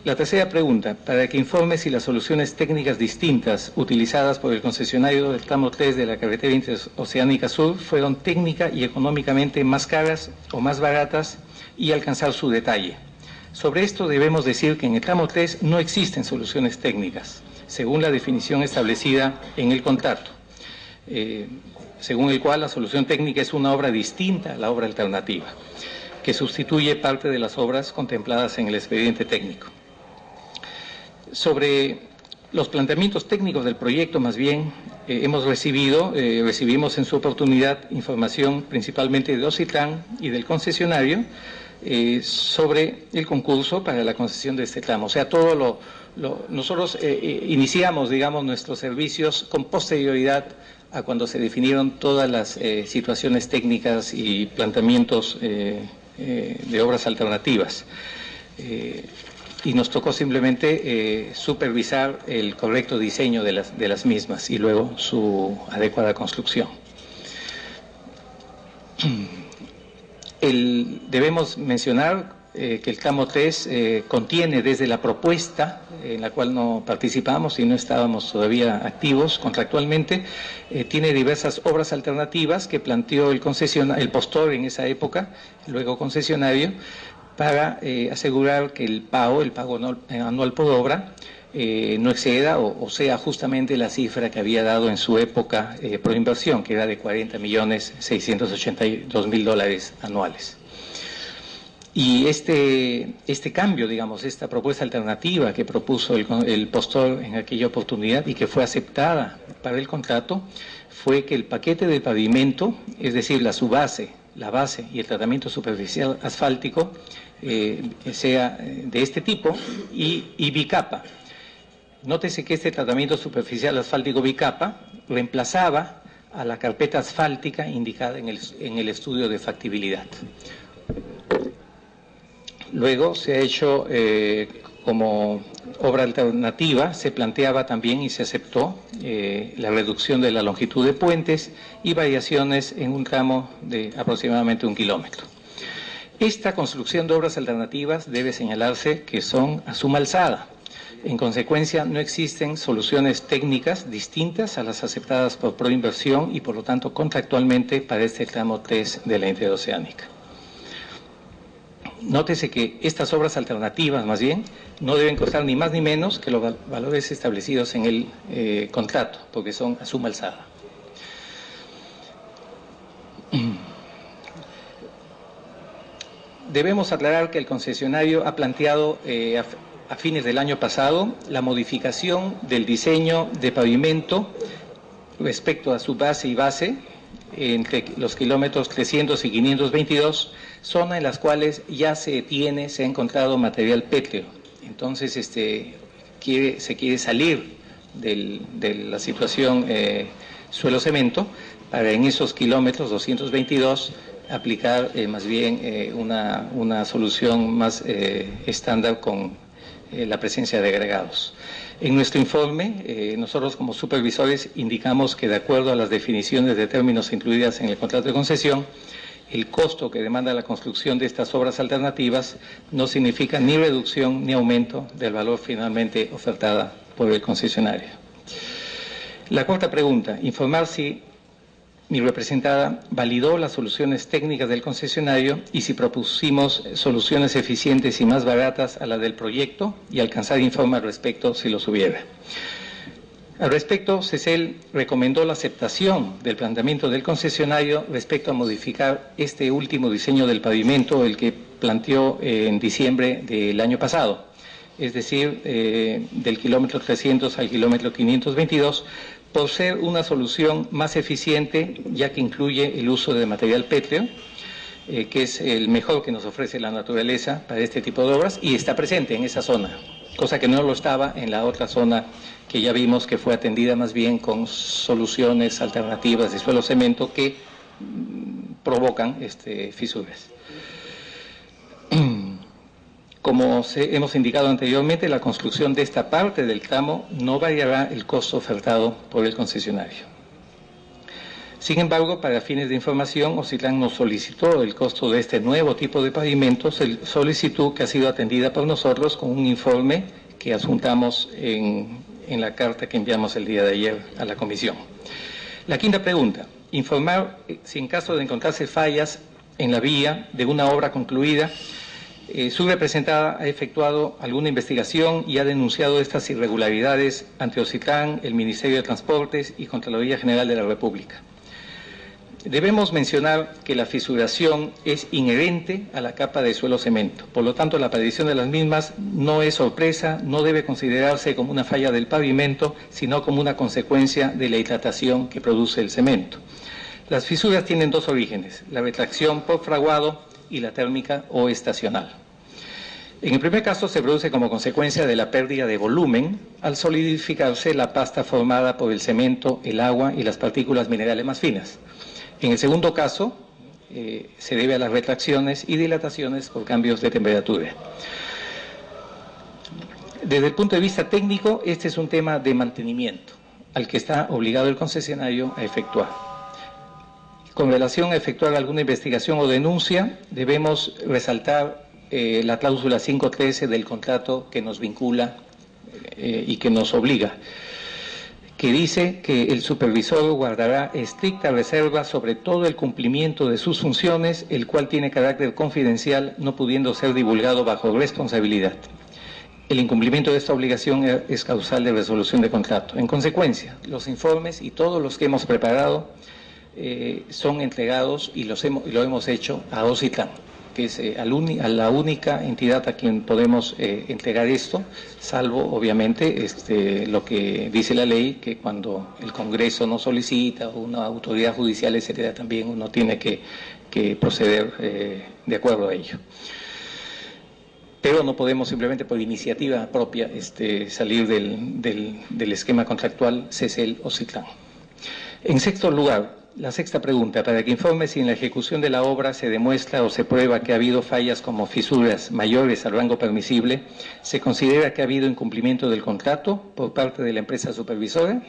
La tercera pregunta, para que informe si las soluciones técnicas distintas utilizadas por el concesionario del tramo 3 de la carretera interoceánica sur fueron técnica y económicamente más caras o más baratas y alcanzar su detalle. Sobre esto debemos decir que en el tramo 3 no existen soluciones técnicas, según la definición establecida en el contrato, según el cual la solución técnica es una obra distinta a la obra alternativa, que sustituye parte de las obras contempladas en el expediente técnico. Sobre los planteamientos técnicos del proyecto, más bien, recibimos en su oportunidad información principalmente de Ocitran y del concesionario sobre el concurso para la concesión de este tramo. O sea, nosotros iniciamos, digamos, nuestros servicios con posterioridad a cuando se definieron todas las situaciones técnicas y planteamientos de obras alternativas. Y nos tocó simplemente supervisar el correcto diseño de las mismas y luego su adecuada construcción. Debemos mencionar que el tramo 3 contiene desde la propuesta, en la cual no participamos y no estábamos todavía activos contractualmente, tiene diversas obras alternativas que planteó el postor en esa época, luego concesionario, para asegurar que el pago anual por obra no exceda o sea justamente la cifra que había dado en su época por inversión, que era de $40.682.000 anuales. Y este cambio, digamos, esta propuesta alternativa que propuso el postor en aquella oportunidad y que fue aceptada para el contrato, fue que el paquete de pavimento, es decir, la subbase, la base y el tratamiento superficial asfáltico, sea de este tipo y bicapa. Nótese que este tratamiento superficial asfáltico bicapa reemplazaba a la carpeta asfáltica indicada en el estudio de factibilidad. Luego se ha hecho como obra alternativa, se planteaba también y se aceptó la reducción de la longitud de puentes y variaciones en un tramo de aproximadamente 1 kilómetro. Esta construcción de obras alternativas debe señalarse que son a suma alzada. En consecuencia, no existen soluciones técnicas distintas a las aceptadas por Proinversión y, por lo tanto, contractualmente para este tramo 3 de la interoceánica. Nótese que estas obras alternativas, más bien, no deben costar ni más ni menos que los valores establecidos en el contrato, porque son a suma alzada. Debemos aclarar que el concesionario ha planteado a fines del año pasado la modificación del diseño de pavimento respecto a su base y base entre los kilómetros 300 y 522, zona en las cuales ya se ha encontrado material pétreo. Entonces se quiere salir de la situación suelo-cemento para en esos kilómetros 222 aplicar más bien una solución más estándar con la presencia de agregados. En nuestro informe, nosotros como supervisores indicamos que de acuerdo a las definiciones de términos incluidas en el contrato de concesión, el costo que demanda la construcción de estas obras alternativas no significa ni reducción ni aumento del valor finalmente ofertada por el concesionario. La cuarta pregunta, informar si mi representada validó las soluciones técnicas del concesionario y si propusimos soluciones eficientes y más baratas a la del proyecto y alcanzar informe al respecto si los hubiera. Al respecto, CECEL recomendó la aceptación del planteamiento del concesionario respecto a modificar este último diseño del pavimento, el que planteó en diciembre del año pasado, es decir, del kilómetro 300 al kilómetro 522, por ser una solución más eficiente, ya que incluye el uso de material pétreo, que es el mejor que nos ofrece la naturaleza para este tipo de obras, y está presente en esa zona, cosa que no lo estaba en la otra zona que ya vimos que fue atendida más bien con soluciones alternativas de suelo cemento que provocan fisuras. Como hemos indicado anteriormente, la construcción de esta parte del tramo no variará el costo ofertado por el concesionario. Sin embargo, para fines de información, Ocitlán nos solicitó el costo de este nuevo tipo de pavimentos, solicitud que ha sido atendida por nosotros con un informe que adjuntamos en la carta que enviamos el día de ayer a la comisión. La quinta pregunta, informar si en caso de encontrarse fallas en la vía de una obra concluida, su representada ha efectuado alguna investigación y ha denunciado estas irregularidades ante Ocitlán, el Ministerio de Transportes y Contraloría General de la República. Debemos mencionar que la fisuración es inherente a la capa de suelo cemento. Por lo tanto, la aparición de las mismas no es sorpresa, no debe considerarse como una falla del pavimento, sino como una consecuencia de la hidratación que produce el cemento. Las fisuras tienen dos orígenes, la retracción por fraguado y la térmica o estacional. En el primer caso se produce como consecuencia de la pérdida de volumen al solidificarse la pasta formada por el cemento, el agua y las partículas minerales más finas. En el segundo caso, se debe a las retracciones y dilataciones por cambios de temperatura. Desde el punto de vista técnico, este es un tema de mantenimiento, al que está obligado el concesionario a efectuar. Con relación a efectuar alguna investigación o denuncia, debemos resaltar la cláusula 513 del contrato que nos vincula y que nos obliga, que dice que el supervisor guardará estricta reserva sobre todo el cumplimiento de sus funciones, el cual tiene carácter confidencial, no pudiendo ser divulgado bajo responsabilidad. El incumplimiento de esta obligación es causal de resolución de contrato. En consecuencia, los informes y todos los que hemos preparado son entregados y lo hemos hecho a Ocitlán, que es a la única entidad a quien podemos entregar esto, salvo obviamente lo que dice la ley, que cuando el Congreso nos solicita o una autoridad judicial, etcétera, también uno tiene que proceder de acuerdo a ello. Pero no podemos simplemente por iniciativa propia salir del esquema contractual CECEL-Ocitlán. En sexto lugar, la sexta pregunta, para que informe si en la ejecución de la obra se demuestra o se prueba que ha habido fallas como fisuras mayores al rango permisible, ¿se considera que ha habido incumplimiento del contrato por parte de la empresa supervisora?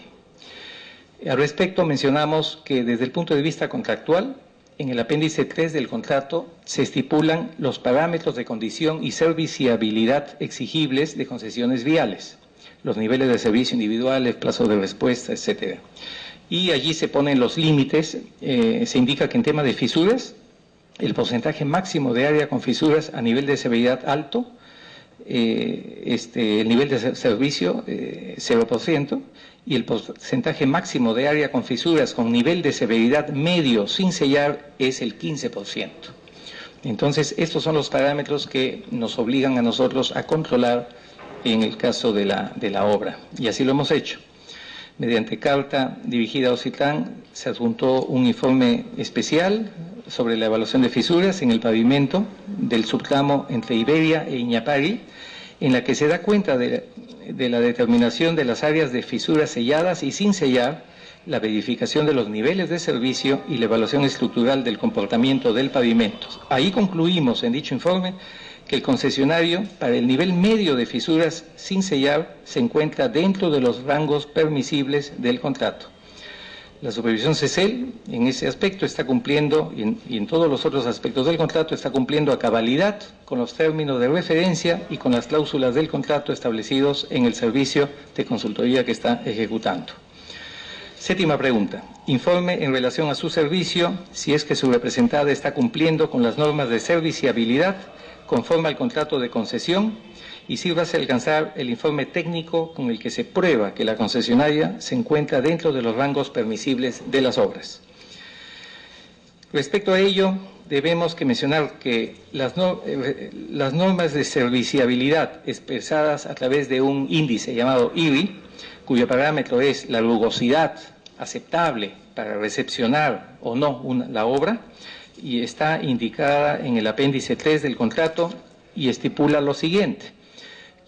Al respecto, mencionamos que desde el punto de vista contractual, en el apéndice 3 del contrato se estipulan los parámetros de condición y serviciabilidad exigibles de concesiones viales, los niveles de servicio individuales, plazos de respuesta, etcétera. Y allí se ponen los límites, se indica que en tema de fisuras, el porcentaje máximo de área con fisuras a nivel de severidad alto, el nivel de servicio 0%, y el porcentaje máximo de área con fisuras con nivel de severidad medio sin sellar es el 15%. Entonces, estos son los parámetros que nos obligan a nosotros a controlar en el caso de la obra, y así lo hemos hecho. Mediante carta dirigida a Ocitlán se adjuntó un informe especial sobre la evaluación de fisuras en el pavimento del subtramo entre Iberia e Iñapari, en la que se da cuenta de la determinación de las áreas de fisuras selladas y sin sellar, la verificación de los niveles de servicio y la evaluación estructural del comportamiento del pavimento. Ahí concluimos en dicho informe que el concesionario, para el nivel medio de fisuras sin sellar, se encuentra dentro de los rangos permisibles del contrato. La supervisión CECEL, en ese aspecto, está cumpliendo, y en todos los otros aspectos del contrato, está cumpliendo a cabalidad con los términos de referencia y con las cláusulas del contrato establecidos en el servicio de consultoría que está ejecutando. Séptima pregunta. Informe en relación a su servicio, si es que su representada está cumpliendo con las normas de serviciabilidad conforme al contrato de concesión, y sírvase alcanzar el informe técnico con el que se prueba que la concesionaria se encuentra dentro de los rangos permisibles de las obras. Respecto a ello, debemos mencionar que las normas de serviciabilidad expresadas a través de un índice llamado IRI, cuyo parámetro es la rugosidad aceptable para recepcionar o no la obra, y está indicada en el apéndice 3 del contrato y estipula lo siguiente,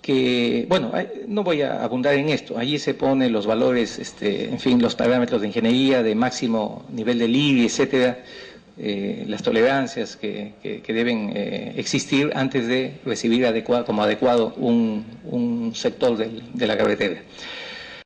que, bueno, no voy a abundar en esto, allí se ponen los valores, en fin, los parámetros de ingeniería, de máximo nivel de IRI, etcétera, las tolerancias que deben existir antes de recibir como adecuado un sector de la carretera.